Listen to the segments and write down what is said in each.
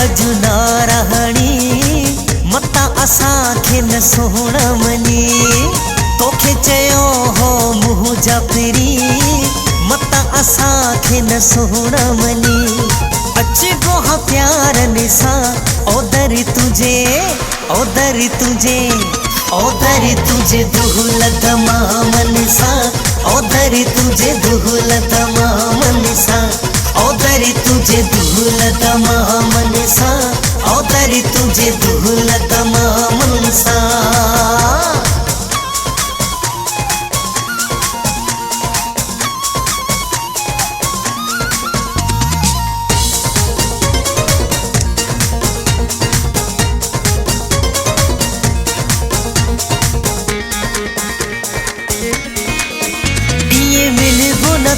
अजुना रहणी मता असांखे न सोहणा मनी तोखे चयो हो मुँह जा पिरी मता असांखे न सोहणा मनी अचबो हा प्यार निसा ओदरी तुझे ओदरी तुझे ओदरी तुझे दुहलत मामनिसा ओदरी तुझे दुहलत मामनिसा ओदरी तुझे दुहलत मामनिसा ओदरी तुझे दुहलत मामनिसा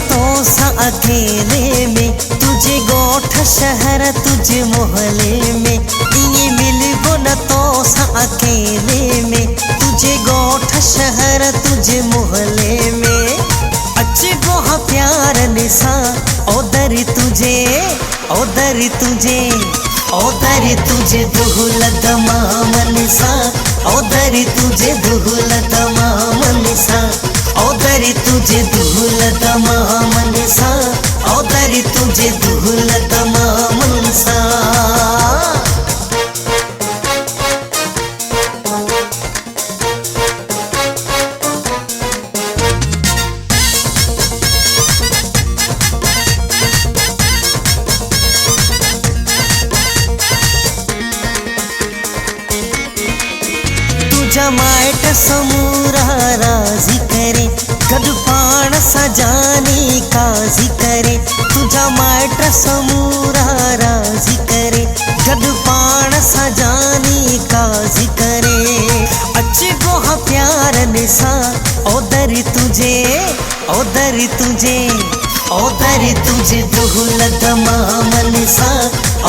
तो सा अकेले में तुझे गोठ शहर तुझे मोहल्ले में ये मिलबो न तो सा अकेले में तुझे गोठ शहर तुझे मोहल्ले में अचबो हा प्यार निसा ओदरी तुझे ओदरी तुझे ओदरी तुझे दुहलत मामनिसा ओदरी तुझे दुहलत मामनिसा ओदरी तुझे दुहलत मामनिसा ओदरी तुझे दुहलत मामनिसा तुझा माइट समूरा राजी करे गड पाण सजानी काजी करे तुझा माइट समूरा राजी करे गड पाण सजानी काजी करे अचबो हा प्यार निसा ओदरी तुझे ओदरी तुझे ओदरी तुझे दुहलत मामनिसा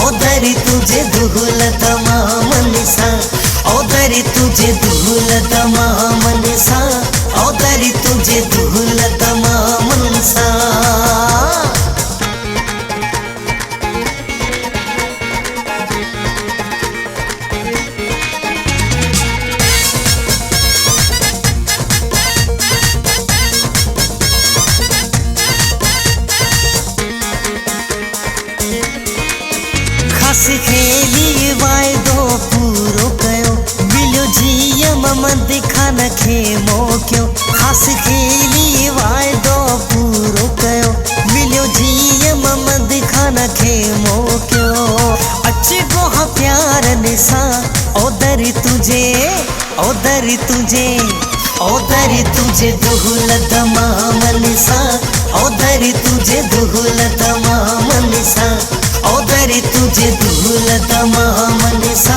ओदरी तुझे दुहलत मामनिसा ओदरी तुझे दुहलत मामनिसा ओदरी तुझे दुहलत मामनिसा खास खेली वायदो पूरो कयो मिलो जिया मम दिखा न खे मोक्यो खास खेली वायदो पूरो कयो मिलो जिया मम दिखा न खे मोक्यो अचबो हा प्यार निसा ओदरी तुझे ओदरी तुझे ओदरी तुझे दुहलत मामनिसा ओदरी तुझे दुहलत मामनिसा ओदरी तुझे दुहलत मामनिसा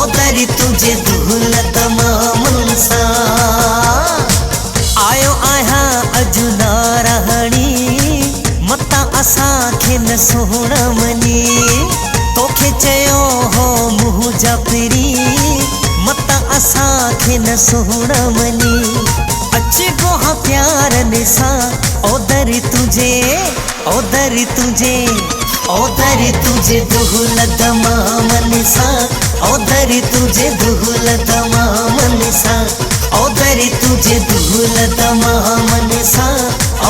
ओदरी तुझे दुहलत मामनिसा आयो आया अजुना रहणी मता असांखे न सोहणा मनी तोखे चयो हो मुँह जा पिरी मता असांखे न सोहणा मनी अचबो हा प्यार निसा ओदरी तुझे ओदरी तुझे ओदरी तुझे दुहलत मामनिसा ओदरी तुझे दुहलत मामनिसा ओदरी तुझे दुहलत मामनिसा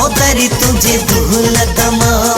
ओदरी तुझे दुहलत मामनिसा।